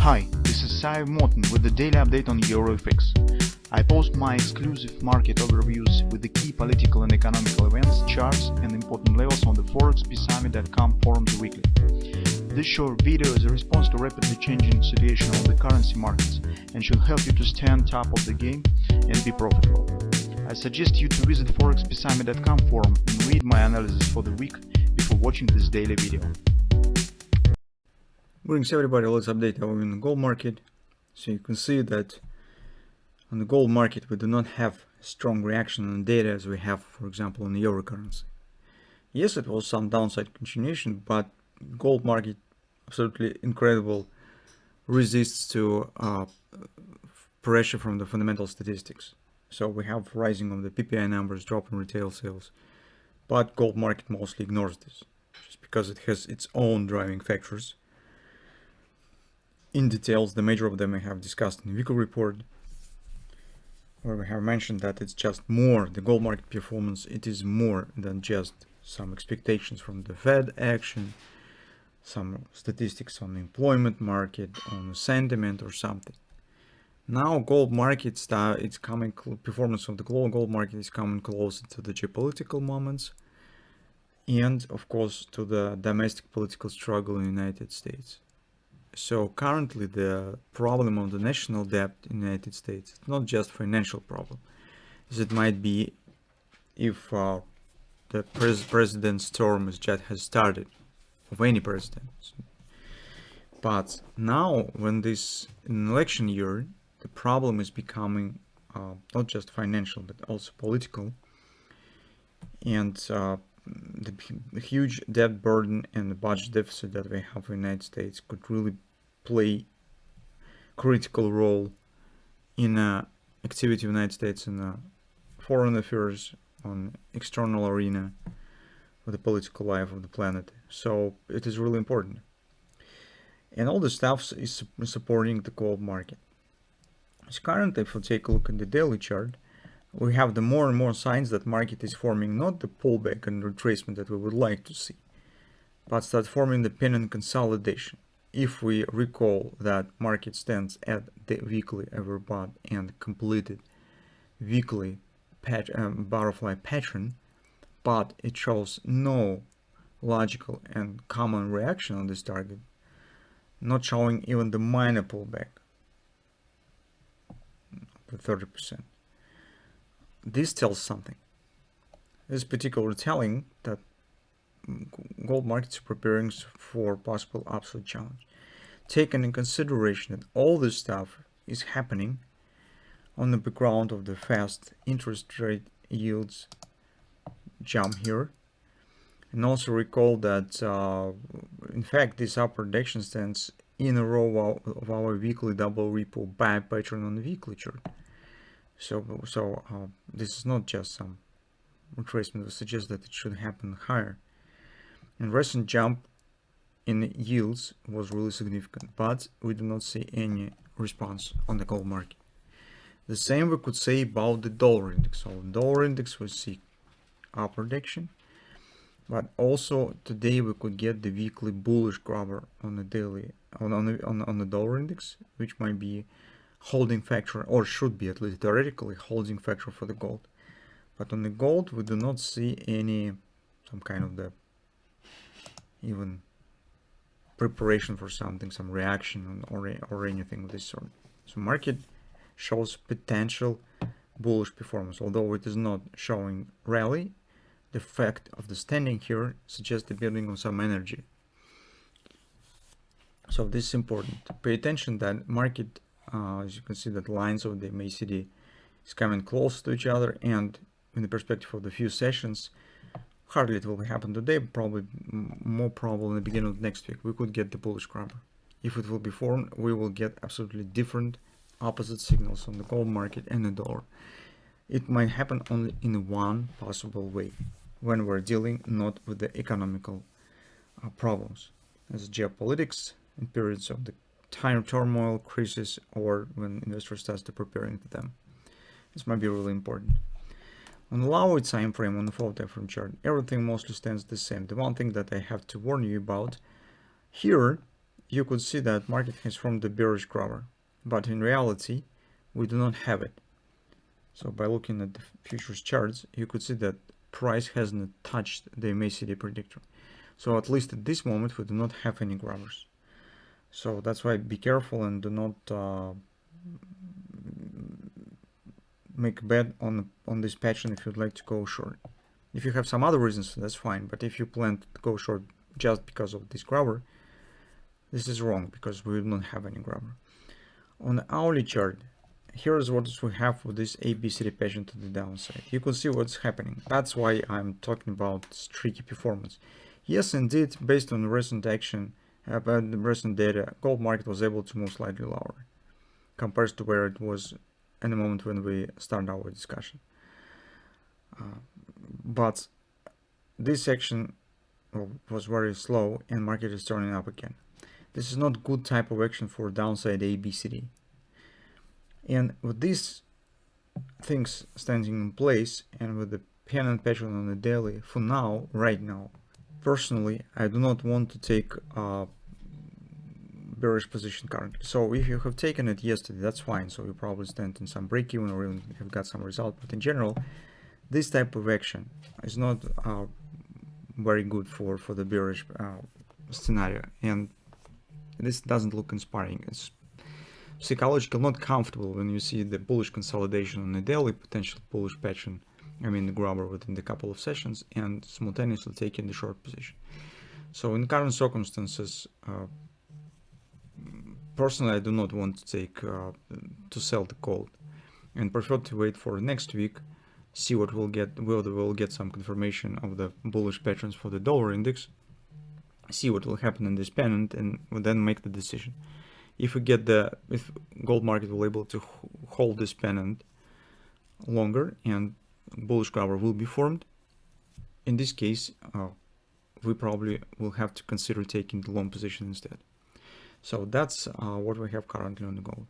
Hi, this is Sive Morten with the daily update on EuroFX. I post my exclusive market overviews with the key political and economical events, charts and important levels on the ForexPeaceArmy.com forums weekly. This short video is a response to rapidly changing situation on the currency markets and should help you to stay on top of the game and be profitable. I suggest you to visit ForexPeaceArmy.com forum and read my analysis for the week before watching this daily video. Greetings everybody, let's update our in the gold market. So you can see that on the gold market we do not have strong reaction on data as we have, for example, in the euro currency. Yes, it was some downside continuation, but gold market absolutely incredible resists to pressure from the fundamental statistics. So we have rising of the PPI numbers, drop in retail sales, but gold market mostly ignores this just because it has its own driving factors. In details, the major of them I have discussed in the weekly report, where we have mentioned that it's just more, the gold market performance, it is more than just some expectations from the Fed action, some statistics on the employment market, on the sentiment or something. Now gold market it's coming, performance of the global gold market is coming closer to the geopolitical moments and of course to the domestic political struggle in the United States. So currently the problem of the national debt in the United States is not just financial problem, as it might be if the president's term has started, of any president. But now when this in an election year, the problem is becoming not just financial but also political, and the huge debt burden and the budget deficit that we have in the United States could really play critical role in activity of the United States in foreign affairs, on external arena of the political life of the planet. So it is really important. And all the stuff is supporting the gold market. So currently, if we take a look at the daily chart, we have the more and more signs that market is forming not the pullback and retracement that we would like to see, but start forming the pennant consolidation. If we recall that market stands at the weekly overbought and completed weekly butterfly pattern, but it shows no logical and common reaction on this target, not showing even the minor pullback of 30%. This tells something. This is particularly telling that gold markets are preparing for possible upside challenge, taking in consideration that all this stuff is happening on the background of the fast interest rate yields jump here. And also recall that in fact this upper direction stands in a row of our weekly double repo buy pattern on the weekly chart. So this is not just some retracement, it suggests that it should happen higher. And recent jump in yields was really significant, but we do not see any response on the gold market. The same we could say about the dollar index. So dollar index we see upper direction, but also today we could get the weekly bullish grabber on the daily on the dollar index, which might be holding factor, or should be at least theoretically holding factor for the gold. But on the gold we do not see any some kind of the even preparation for something, some reaction or anything of this sort. So market shows potential bullish performance, although it is not showing rally. The fact of the standing here suggests the building of some energy. So this is important. Pay attention that market, as you can see, that lines of the MACD is coming close to each other, and in the perspective of the few sessions, hardly it will happen today, but probably more probable in the beginning of next week we could get the bullish grabber. If it will be formed, we will get absolutely different opposite signals on the gold market and the dollar. It might happen only in one possible way, when we're dealing not with the economical problems, as geopolitics in periods of the time turmoil, crisis, or when investors start to preparing for them. This might be really important. On the lower time frame, on the 4-day frame chart, everything mostly stands the same. The one thing that I have to warn you about here you could see that market has formed the bearish grabber, but in reality we do not have it. So by looking at the futures charts, you could see that price hasn't touched the MACD predictor. So at least at this moment we do not have any grabbers. So that's why be careful and do not make a bet on this pattern if you'd like to go short. If you have some other reasons, that's fine, but if you plan to go short just because of this grabber, this is wrong, because we do not have any grabber. On the hourly chart, here's what we have with this ABCD pattern to the downside. You can see what's happening. That's why I'm talking about streaky performance. Yes, indeed, based on recent action, about the recent data, gold market was able to move slightly lower compared to where it was in the moment when we started our discussion. But this action was very slow and market is turning up again. This is not good type of action for downside ABCD. And with these things standing in place and with the pennant pattern on the daily, for now, right now, personally, I do not want to take a bearish position currently. So if you have taken it yesterday, that's fine. So you probably stand in some break even or even have got some result. But in general, this type of action is not very good for the bearish scenario, and this doesn't look inspiring. It's psychological, not comfortable when you see the bullish consolidation on the daily, potential bullish pattern, I mean the grabber within the couple of sessions, and simultaneously taking the short position. So in current circumstances, personally I do not want to take to sell the gold, and prefer to wait for next week, see what we'll get, whether we'll get some confirmation of the bullish patterns for the dollar index, see what will happen in this pennant, and we'll then make the decision. If we get if gold market will able to hold this pennant longer and bullish grabber will be formed, in this case we probably will have to consider taking the long position instead. So that's what we have currently on the gold.